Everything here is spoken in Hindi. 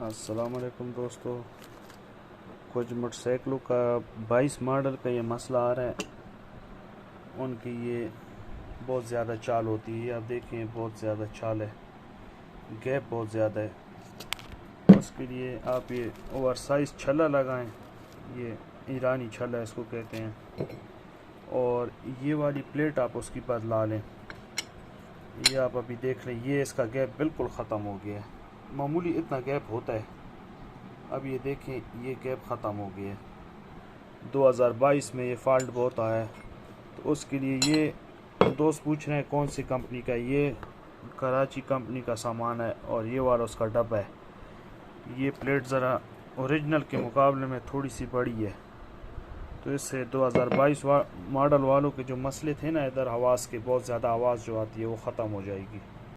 अस्सलाम वालेकुम दोस्तों। कुछ मोटरसाइकिलों का 22 मॉडल का ये मसला आ रहा है। उनकी ये बहुत ज़्यादा चाल होती है। आप देखें बहुत ज़्यादा चाल है, गैप बहुत ज़्यादा है। उसके लिए आप ये ओवर साइज़ छल्ला लगाएं। ये ईरानी छल्ला इसको कहते हैं। और ये वाली प्लेट आप उसकी बदला लें। ये आप अभी देख रहे हैं, ये इसका गैप बिल्कुल ख़त्म हो गया है। मामूली इतना गैप होता है। अब ये देखें, ये गैप ख़त्म हो गया है। 2022 में ये फॉल्ट बहुत आया है, तो उसके लिए ये दोस्त पूछ रहे हैं कौन सी कंपनी का। ये कराची कंपनी का सामान है और ये वाला उसका डब्बा है। ये प्लेट ज़रा ओरिजिनल के मुकाबले में थोड़ी सी बड़ी है, तो इससे 2022 मॉडल वालों के जो मसले थे ना, इधर आवाज़ के बहुत ज़्यादा आवाज़ जो आती है वो ख़त्म हो जाएगी।